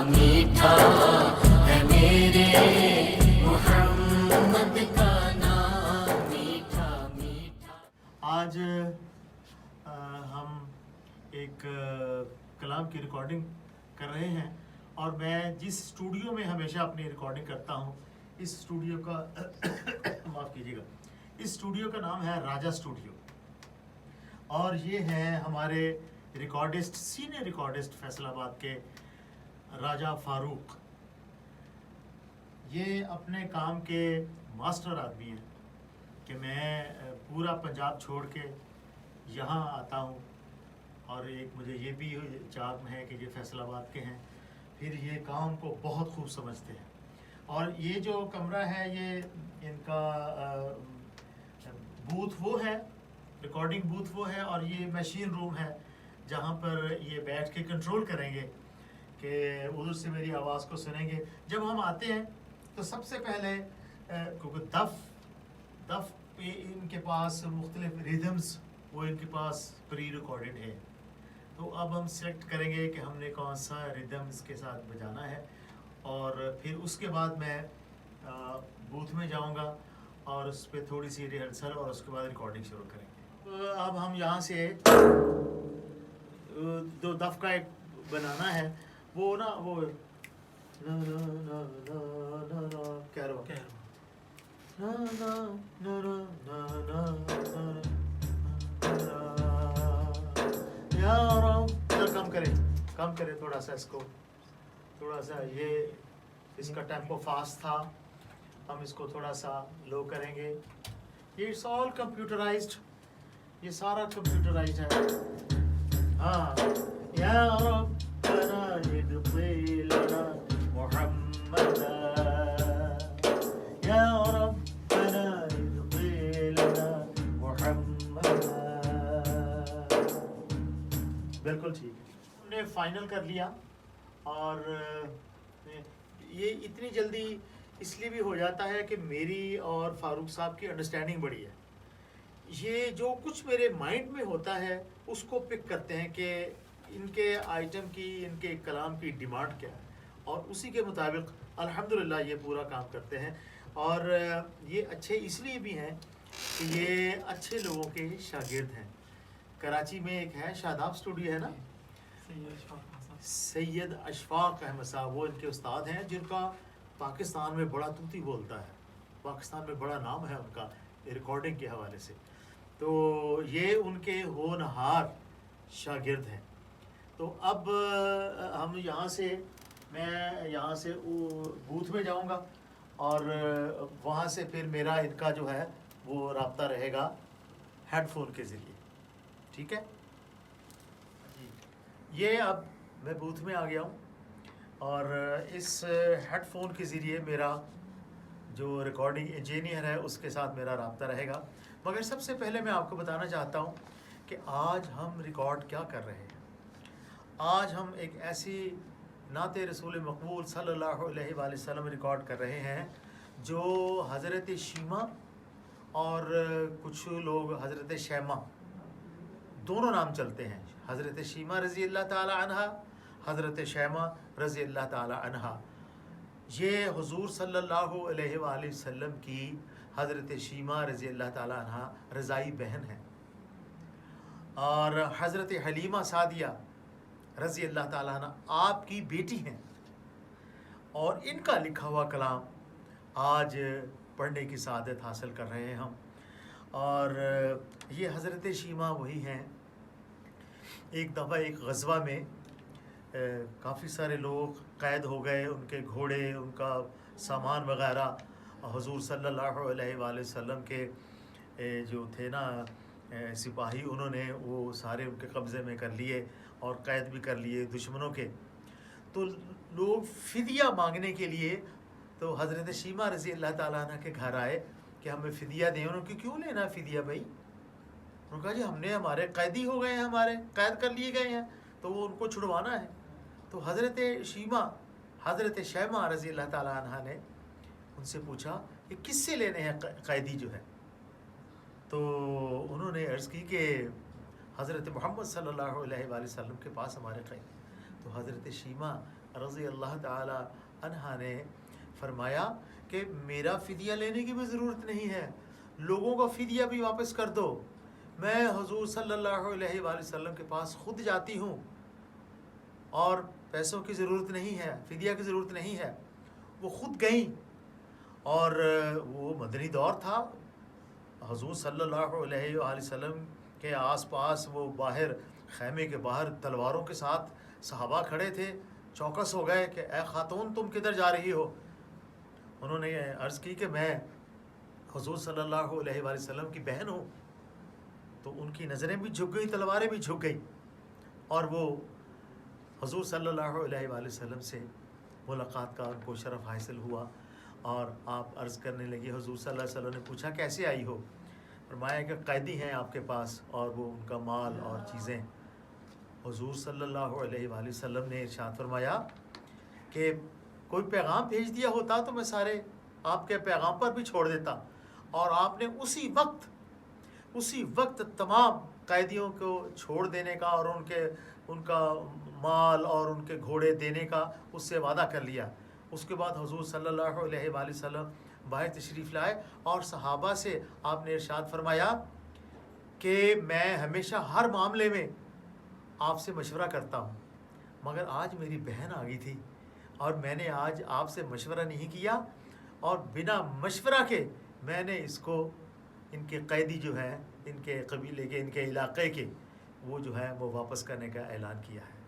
میٹھا ہے میرے محمد کا نام میٹھا میٹھا. آج ہم ایک کلام کی ریکارڈنگ کر رہے ہیں اور میں جس اسٹوڈیو میں ہمیشہ اپنی ریکارڈنگ کرتا ہوں اس اسٹوڈیو کا معاف کیجیے گا، اس اسٹوڈیو کا نام ہے راجہ اسٹوڈیو، اور یہ ہیں ہمارے ریکارڈسٹ، سینئر ریکارڈسٹ فیصل آباد کے راجہ فاروق. یہ اپنے کام کے ماسٹر آدمی ہیں کہ میں پورا پنجاب چھوڑ کے یہاں آتا ہوں، اور ایک مجھے یہ بھی چاہت ہے کہ یہ فیصل آباد کے ہیں، پھر یہ کام کو بہت خوب سمجھتے ہیں. اور یہ جو کمرہ ہے یہ ان کا بوتھ وہ ہے، ریکارڈنگ بوتھ وہ ہے، اور یہ مشین روم ہے جہاں پر یہ بیٹھ کے کنٹرول کریں گے کہ ادھر سے میری آواز کو سنیں گے. جب ہم آتے ہیں تو سب سے پہلے کیونکہ دف پہ ان کے پاس مختلف ریدمز وہ ان کے پاس پری ریکارڈڈ ہے، تو اب ہم سلیکٹ کریں گے کہ ہم نے کون سا ریدم اس کے ساتھ بجانا ہے، اور پھر اس کے بعد میں بوتھ میں جاؤں گا اور اس پہ تھوڑی سی ریہرسل اور اس کے بعد ریکارڈنگ شروع کریں گے. اب ہم یہاں سے دو دف کا ایک بنانا ہے، وہ نا وہ کیرو یا رب، کم کرے تھوڑا سا اس کو، تھوڑا سا یہ اس کا ٹیمپو فاسٹ تھا، ہم اس کو تھوڑا سا لو کریں گے. یہ اٹس آل کمپیوٹرائزڈ، یہ سارا کمپیوٹرائزڈ ہے. ہاں یا رب ادخل لنا محمد، یا رب ادخل لنا محمد. بالکل ٹھیک ہے، ہم نے فائنل کر لیا. اور یہ اتنی جلدی اس لیے بھی ہو جاتا ہے کہ میری اور فاروق صاحب کی انڈرسٹینڈنگ بڑی ہے. یہ جو کچھ میرے مائنڈ میں ہوتا ہے اس کو پک کرتے ہیں کہ ان کے آئٹم کی، ان کے کلام کی ڈیمانڈ کیا ہے، اور اسی کے مطابق الحمدللہ یہ پورا کام کرتے ہیں. اور یہ اچھے اس لیے بھی ہیں کہ یہ اچھے لوگوں کے شاگرد ہیں. کراچی میں ایک ہے شاداب اسٹوڈیو ہے نا، سید اشفاق احمد صاحب، وہ ان کے استاد ہیں جن کا پاکستان میں بڑا طوطی بولتا ہے، پاکستان میں بڑا نام ہے ان کا ریکارڈنگ کے حوالے سے. تو یہ ان کے ہونہار شاگرد ہیں. تو اب ہم یہاں سے، میں یہاں سے بوتھ میں جاؤں گا اور وہاں سے پھر میرا ان کا جو ہے وہ رابطہ رہے گا ہیڈ فون کے ذریعے. ٹھیک ہے، یہ اب میں بوتھ میں آ گیا ہوں اور اس ہیڈ فون کے ذریعے میرا جو ریکارڈنگ انجینئر ہے اس کے ساتھ میرا رابطہ رہے گا. مگر سب سے پہلے میں آپ کو بتانا چاہتا ہوں کہ آج ہم ریکارڈ کیا کر رہے ہیں. آج ہم ایک ایسی نعت رسول مقبول صلی اللہ علیہ وآلہ وسلم ریکارڈ کر رہے ہیں جو حضرت شیمہ اور کچھ لوگ حضرت شیمہ دونوں نام چلتے ہیں، حضرت شیمہ رضی اللہ تعالی عنہا، حضرت شیمہ رضی اللہ تعالی عنہا. یہ حضور صلی اللہ علیہ وآلہ وسلم کی حضرت شیمہ رضی اللہ تعالی عنہا رضائی بہن ہیں، اور حضرت حلیمہ سعدیہ رضی اللہ تعالی عنہ آپ کی بیٹی ہیں. اور ان کا لکھا ہوا کلام آج پڑھنے کی سعادت حاصل کر رہے ہیں ہم. اور یہ حضرت شیمہ وہی ہیں، ایک دفعہ ایک غزوہ میں کافی سارے لوگ قید ہو گئے، ان کے گھوڑے، ان کا سامان وغیرہ حضور صلی اللہ علیہ وآلہ وسلم کے جو تھے نا سپاہی، انہوں نے وہ سارے ان کے قبضے میں کر لیے اور قید بھی کر لیے دشمنوں کے. تو لوگ فدیہ مانگنے کے لیے تو حضرت شیمہ رضی اللہ تعالیٰ عنہ کے گھر آئے کہ ہمیں فدیہ دیں. انہوں نے کیوں لینا فدیہ بھائی؟ انہوں نے کہا جی ہمارے قیدی ہو گئے ہیں، ہمارے قید کر لیے گئے ہیں، تو وہ ان کو چھڑوانا ہے. تو حضرت شیمہ رضی اللہ تعالیٰ عنہ نے ان سے پوچھا کہ کس سے لینے ہیں قیدی جو ہے؟ تو انہوں نے عرض کی کہ حضرت محمد صلی اللہ علیہ وآلہ وسلم کے پاس ہمارے قید. تو حضرت شیمہ رضی اللہ تعالی عنہ نے فرمایا کہ میرا فدیہ لینے کی بھی ضرورت نہیں ہے، لوگوں کا فدیہ بھی واپس کر دو، میں حضور صلی اللہ علیہ وآلہ وسلم کے پاس خود جاتی ہوں اور پیسوں کی ضرورت نہیں ہے، فدیہ کی ضرورت نہیں ہے۔ وہ خود گئیں، اور وہ مدنی دور تھا، حضور صلی اللہ علیہ وآلہ وسلم کے آس پاس وہ باہر خیمے کے باہر تلواروں کے ساتھ صحابہ کھڑے تھے، چوکس ہو گئے کہ اے خاتون تم کدھر جا رہی ہو؟ انہوں نے عرض کی کہ میں حضور صلی اللہ علیہ وآلہ وسلم کی بہن ہوں۔ تو ان کی نظریں بھی جھک گئی، تلواریں بھی جھک گئی، اور وہ حضور صلی اللہ علیہ وآلہ وسلم سے ملاقات کا ان کو شرف حاصل ہوا، اور آپ عرض کرنے لگی، حضور صلی اللہ علیہ وسلم نے پوچھا کیسے آئی ہو؟ فرمایا کہ قیدی ہیں آپ کے پاس اور وہ ان کا مال اور چیزیں۔ حضور صلی اللہ علیہ وآلہ وسلم نے ارشاد فرمایا کہ کوئی پیغام بھیج دیا ہوتا تو میں سارے آپ کے پیغام پر بھی چھوڑ دیتا، اور آپ نے اسی وقت تمام قیدیوں کو چھوڑ دینے کا اور ان کا مال اور ان کے گھوڑے دینے کا اس سے وعدہ کر لیا۔ اس کے بعد حضور صلی اللہ علیہ وآلہ وسلم باہر تشریف لائے، اور صحابہ سے آپ نے ارشاد فرمایا کہ میں ہمیشہ ہر معاملے میں آپ سے مشورہ کرتا ہوں، مگر آج میری بہن آ گئی تھی اور میں نے آج آپ سے مشورہ نہیں کیا، اور بنا مشورہ کے میں نے اس کو، ان کے قیدی جو ہیں، ان کے قبیلے کے، ان کے علاقے کے، وہ جو ہے وہ واپس کرنے کا اعلان کیا ہے۔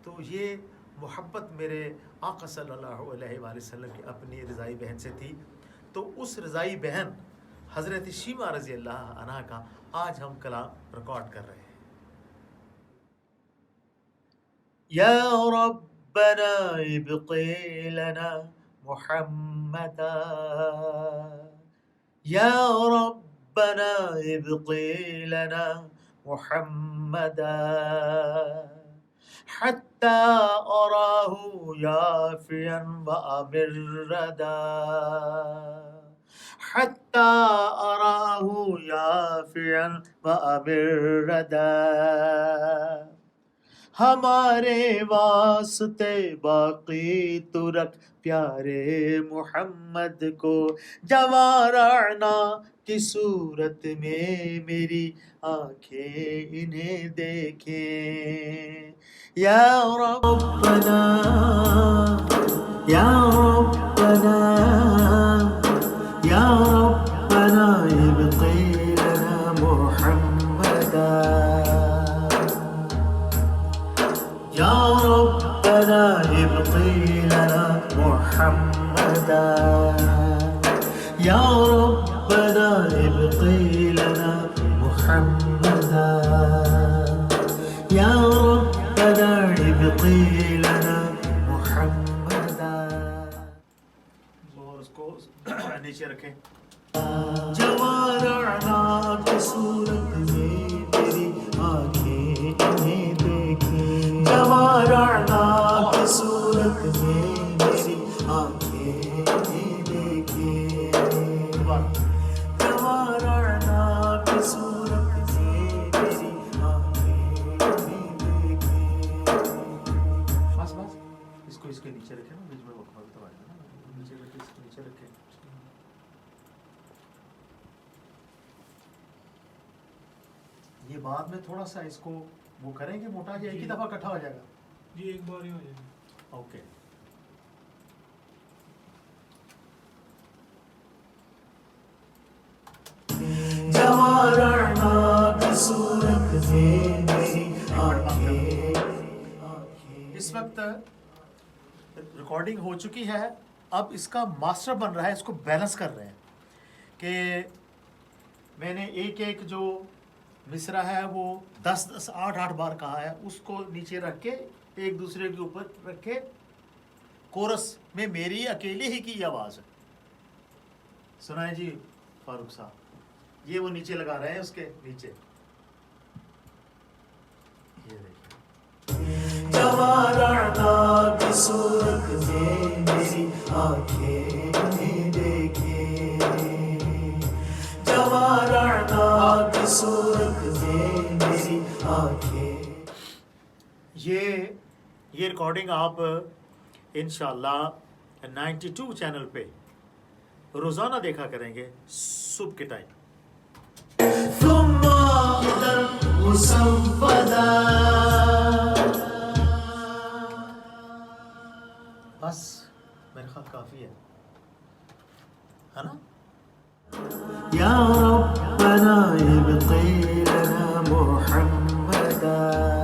تو یہ محبت میرے آقا صلی اللہ علیہ وآلہ وسلم کی اپنی رضائی بہن سے تھی۔ تو اس رضائی بہن حضرت شیمہ رضی اللہ عنہ کا آج ہم کلام ریکارڈ کر رہے ہیں۔ یا ربنا ابقی لنا محمدا، یا ربنا ابقی لنا محمدا حتى أراه يافيا وأمردا، حتى أراه يافيا وأمردا۔ ہمارے واسطے باقی تو رکھ پیارے محمد کو، جوارعنا کی صورت میں میری آنکھیں انہیں دیکھیں۔ یا ربنا یا ربنا یا ربنا ابقی لنا محمدا، یا ربنا ابقی لنا محمدا، یا ربنا ابقی لنا محمدا، یا ربنا ابقی لنا محمدا۔ اور اس کو نیچے رکھیں۔ جوارعنا کی صورت میں میری آنکھیں انہیں دیکھیں، جوارعنا کی صورت میں میری آنکھیں انہیں دیکھیں، جوارعنا کی صورت میں میری آنکھیں انہیں دیکھیں۔ بس اس کو اس کے نیچے رکھیں نا، بیچ میں وقفہ تو آئے گا نا، نیچے رکھیں، اس کو نیچے رکھیں۔ یہ بعد میں تھوڑا سا اس کو وہ کریں گے موٹا، یا ایک ہی دفعہ اکٹھا ہو جائے گا؟ جی ایک بار ہی ہو جائے گا۔ اوکے۔ جوارعنا کی صورت میں میری آنکھیں، اس وقت ریکارڈنگ ہو چکی ہے، اب اس کا ماسٹر بن رہا ہے، اس کو بیلنس کر رہے ہیں کہ میں نے ایک جو مصرع ہے وہ 10 8 بار کہا ہے، اس کو نیچے رکھ کے ایک دوسرے کے اوپر رکھ کے کورس میں میری اکیلی ہی کی آواز ہے۔ سنائیں جی فاروق صاحب، یہ وہ نیچے لگا رہے ہیں، اس کے نیچے یہ دیکھیں۔ جوارعنا کی صورت میں میری آنکھیں انہیں دیکھیں، جوارعنا کی صورت میں میری آنکھیں۔ یہ ریکارڈنگ آپ انشاءاللہ 92 چینل پہ روزانہ دیکھا کریں گے صبح کے ٹائم. ثم مسودہ. بس میرے خیال کافی ہے نا. یا ربنا ابقی لنا محمدا.